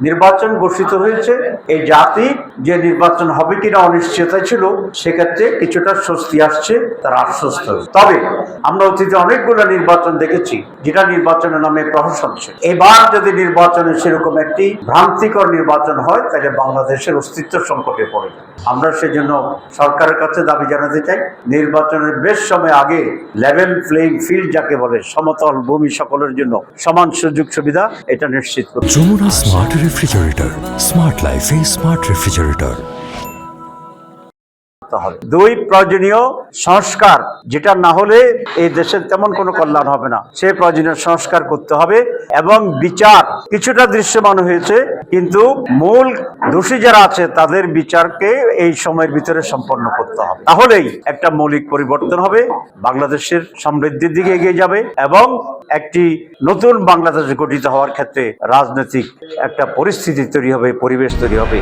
নির্বাচন ঘোষিত হয়েছে। এই জাতি যে নির্বাচন হবে কিনা অনিশ্চয়তা ছিল, সেক্ষেত্রে কিছুটা স্বস্তি আসছে, তারা আশ্বস্ত। তবে আমরা অতীতে অনেকগুলো নির্বাচন দেখেছি যেটা নির্বাচনের নামে প্রহসন ছিল। এবার যদি নির্বাচনে সেরকম একটি ভ্রান্তিকর নির্বাচন হয়, তাহলে বাংলাদেশের অস্তিত্ব সংকটে পড়ে যায়। আমরা সেজন্য সরকারের কাছে দাবি জানাতে চাই, নির্বাচনের বেশ সময় আগে লেভেল প্লেইং ফিল্ড যাকে বলে, সমতল ভূমি সকলের জন্য সমান সুযোগ সুবিধা, এটা নিশ্চিত করতে হবে। যমুনা স্মার্ট রেফ্রিজারেটর, স্মার্ট লাইফে স্মার্ট রেফ্রিজারেটর। দুই, প্রয়োজনীয় সংস্কার, যেটা না হলে এই দেশের তেমন কোনো কল্যাণ হবে না, সে প্রয়োজনীয় সংস্কার করতে হবে। এবং বিচার কিছুটা দৃশ্যমান হয়েছে, কিন্তু মূল দোষী যারা আছে তাদের বিচারকে এই সময়ের ভিতরে সম্পন্ন করতে হবে। তাহলেই একটা মৌলিক পরিবর্তন হবে, বাংলাদেশের সমৃদ্ধির দিকে এগিয়ে যাবে এবং একটি নতুন বাংলাদেশ গঠিত হওয়ার ক্ষেত্রে রাজনৈতিক একটা পরিস্থিতি তৈরি হবে, পরিবেশ তৈরি হবে।